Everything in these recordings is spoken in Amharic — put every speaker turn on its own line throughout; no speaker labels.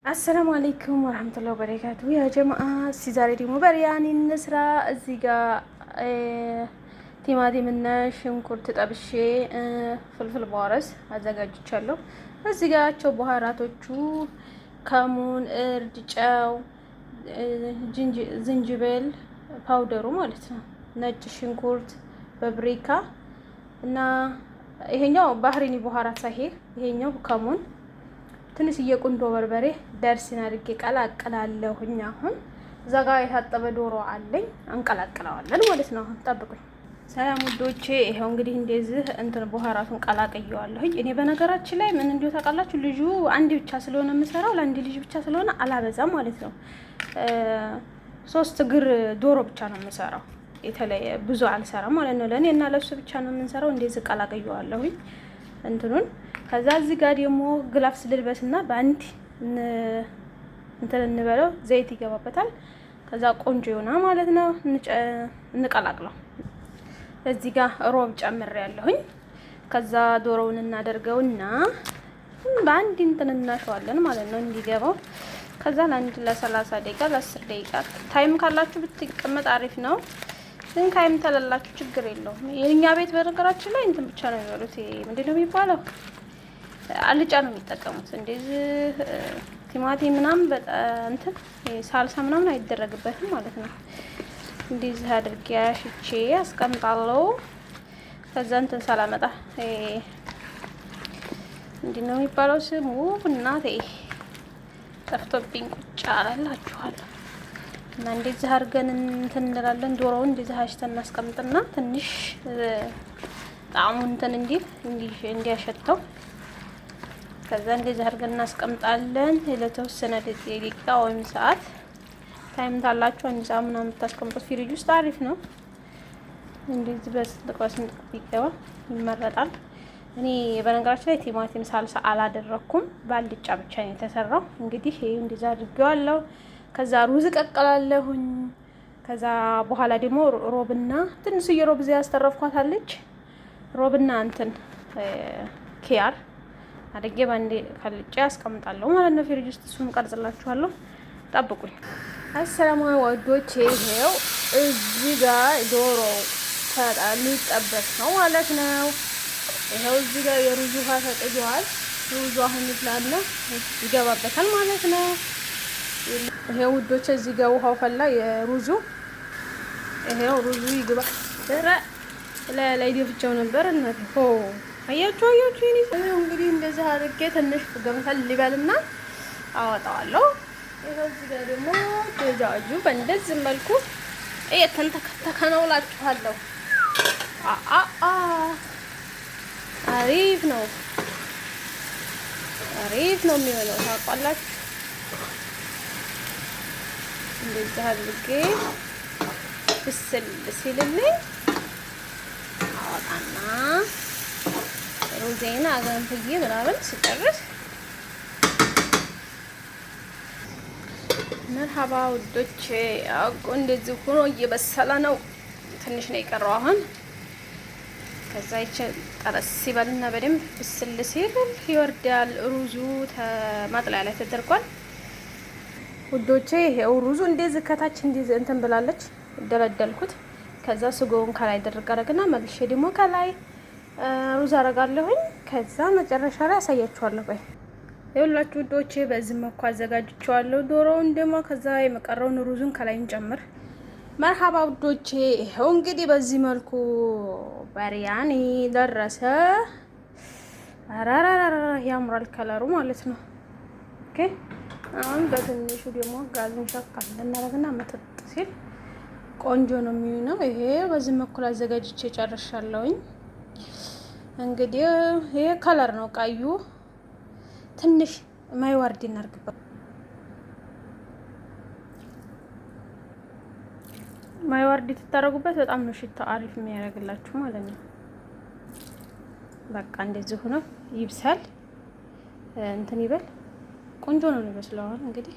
السلام عليكم ورحمة الله وبركاته يا جماعة. السيزاري دي مبرياني النسرة الزيقة ቲማቲምና ሽንኩርት ጠብሼ ፍልፍል በዋረስ አዘጋጅቻለሁ። እዚህ ጋር በኋራቶቹ ከሙን፣ እርድ፣ ጨው፣ ዝንጅብል ፓውደሩ ማለት ነው፣ ነጭ ሽንኩርት በብሪካ እና ይሄኛው ባህሪኒ በኋራት ሳይሄድ ይሄኛው ከሙን ትንሽዬ ቁንዶ በርበሬ ደርሲን አድርጌ ቀላቅላለሁኝ። አሁን እዛ ጋር የታጠበ ዶሮ አለኝ አንቀላቅለዋለን ማለት ነው። አሁን ጠብቁኝ። ሰላም ውዶቼ፣ ይሄው እንግዲህ እንደዚህ እንትን በኋራቱን ቀላቅየዋለሁኝ። እኔ በነገራችን ላይ ምን እንዲሁ ታውቃላችሁ፣ ልጁ አንድ ብቻ ስለሆነ የምሰራው ለአንድ ልጅ ብቻ ስለሆነ አላበዛም ማለት ነው። 3 እግር ዶሮ ብቻ ነው የምሰራው፣ የተለየ ብዙ አልሰራም ማለት ነው። ለእኔ እና ለሱ ብቻ ነው የምንሰራው። እንደዚህ ቀላቅየዋለሁኝ እንትኑን። ከዛ እዚህ ጋር ደግሞ ግላፍስ ልልበስና በአንድ እንትን እንበለው፣ ዘይት ይገባበታል። ከዛ ቆንጆ ይሆናል ማለት ነው። እንቀላቅለው። እዚህ ጋር ሮብ ጨምሬያለሁኝ። ከዛ ዶሮውን እናደርገውና በአንድ እንትን እናሸዋለን ማለት ነው እንዲገባው። ከዛ ለ30 ደቂቃ ለ10 ደቂቃ ታይም ካላችሁ ብትቀመጥ አሪፍ ነው። ግን ታይም ተለላችሁ ችግር የለውም። የኛ ቤት በነገራችን ላይ እንትን ብቻ ነው የሚበሉት። ምንድን ነው የሚባለው? አልጫ ነው የሚጠቀሙት። እንደዚህ ቲማቲም ምናምን እንትን ሳልሳ ምናምን አይደረግበትም ማለት ነው። እንደዚህ አድርጌ አሽቼ አስቀምጣለሁ። ከዛ እንትን ሳላመጣ ምንድን ነው የሚባለው ስሙ? እናቴ ጠፍቶብኝ ቁጭ አላላችኋለሁ። እና እንደዚህ አድርገን እንትን እንላለን። ዶሮውን እንደዚህ አሽተን እናስቀምጥና ትንሽ ጣዕሙን እንትን እንዲያሸተው ከዛ እንደዚህ አድርገን እናስቀምጣለን ለተወሰነ ደቂቃ ወይም ሰዓት። ታይም ታላችሁ አንድ ሰዓት ምናምን የምታስቀምጡት ፍሪጅ ውስጥ አሪፍ ነው። እንደዚህ በስንጥቅ ቢገባ ይመረጣል። እኔ በነገራችን ላይ ቲማቲም ሳልሳ አላደረኩም፣ ባልጫ ብቻ ነው የተሰራው። እንግዲህ ይሄ እንደዛ አድርጌዋለሁ። ከዛ ሩዝ ቀቀላለሁኝ። ከዛ በኋላ ደግሞ ሮብና ትንሽዬ ሮብ እዚያ ያስተረፍኳታለች። ሮብና እንትን ኪያር አድርጌ ባንዴ ከልጬ አስቀምጣለሁ ማለት ነው ፍሪጅ ውስጥ። እሱን ቀርጽላችኋለሁ፣ ጠብቁኝ። አሰላሙ ወዶቼ፣ ይሄው እዚህ ጋር ዶሮ ሊጠበስ ነው ማለት ነው። ይሄው እዚህ ጋር የሩዝ ውሃ ተጥዷል። ሩዙ አሁን ይፍላል ይገባበታል ማለት ነው። ይሄው ውዶቼ እዚህ ጋር ውሃው ፈላ። የሩዙ ይሄው ሩዙ ይግባ። ላይ ደፍቼው ነበር እናቴ። አያችሁ ይሄው እንግዲህ እንደዚህ አድርጌ ትንሽ ገምተል ሊበልና አወጣዋለሁ። ይሄው እዚህ ጋር ደግሞ ደጃጁ በእንደዚህ መልኩ እየተንተከተከ ነው እላችኋለሁ። አሪፍ ነው የሚሆነው ታውቃላችሁ። እንደዚህ አድርጌ ብስል ሲልልኝ አወጣና ሩዜና አገንፍዬ ምናምን ስጨርስ መርሃባ ውዶቼ። አቆ እንደዚህ ሆኖ እየበሰለ ነው። ትንሽ ነው የቀረው አሁን። ከዛ ጠረስ ሲበልና በደንብ ብስል ሲል ይወርዳል። ሩዙ ማጥለያ ላይ ተደርጓል ውዶቼ። ይሄው ሩዙ እንደዚህ ከታች እንደዚህ እንትን ብላለች፣ ደለደልኩት። ከዛ ስጎውን ከላይ አደረግና መልሼ ደግሞ ከላይ ሩዝ አረጋለሁኝ። ከዛ መጨረሻ ላይ አሳያችኋለሁ። ቆይ ይኸውላችሁ ውዶቼ፣ በዚህ መልኩ አዘጋጅቼዋለሁ ዶሮውን ደግሞ። ከዛ የመቀረውን ሩዙን ከላይ እንጨምር። መርሃባ ውዶቼ፣ ይሄው እንግዲህ በዚህ መልኩ በሪያኒ ደረሰ። አራራራ ያምራል ከለሩ ማለት ነው። ኦኬ፣ አሁን በትንሹ ደግሞ ጋዙን ሸካል እናደርግና መጠጥ ሲል ቆንጆ ነው የሚሆነው። ይሄ በዚህ መልኩ አዘጋጅቼ ጨርሻለሁኝ። እንግዲህ ይሄ ከለር ነው ቀዩ። ትንሽ ማይዋርድ እናርግበት። ማይዋርድ ትታረጉበት በጣም ነው ሽታ አሪፍ የሚያደርግላችሁ ማለት ነው። በቃ እንደዚህ ሆኖ ይብሳል። እንትን ይበል ቆንጆ ነው የሚመስለው። አሁን እንግዲህ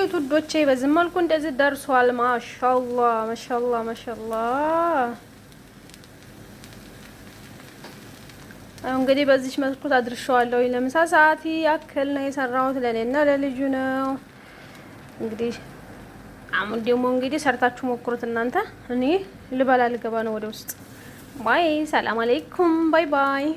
እዩት ውዶቼ፣ በዚህ መልኩ እንደዚህ ደርሷል። ማሻአላህ ማሻአላህ ማሻአላህ። እንግዲህ በዚህ መልኩ አድርሻለሁ። ለምሳ ሰዓት ያክል ነው የሰራሁት፣ ለኔና ለልጁ ነው። እንግዲህ አሁን ደግሞ እንግዲህ ሰርታችሁ ሞክሩት እናንተ። እኔ ልበላ ልገባ ነው ወደ ውስጥ። ባይ ሰላም አለይኩም። ባይ ባይ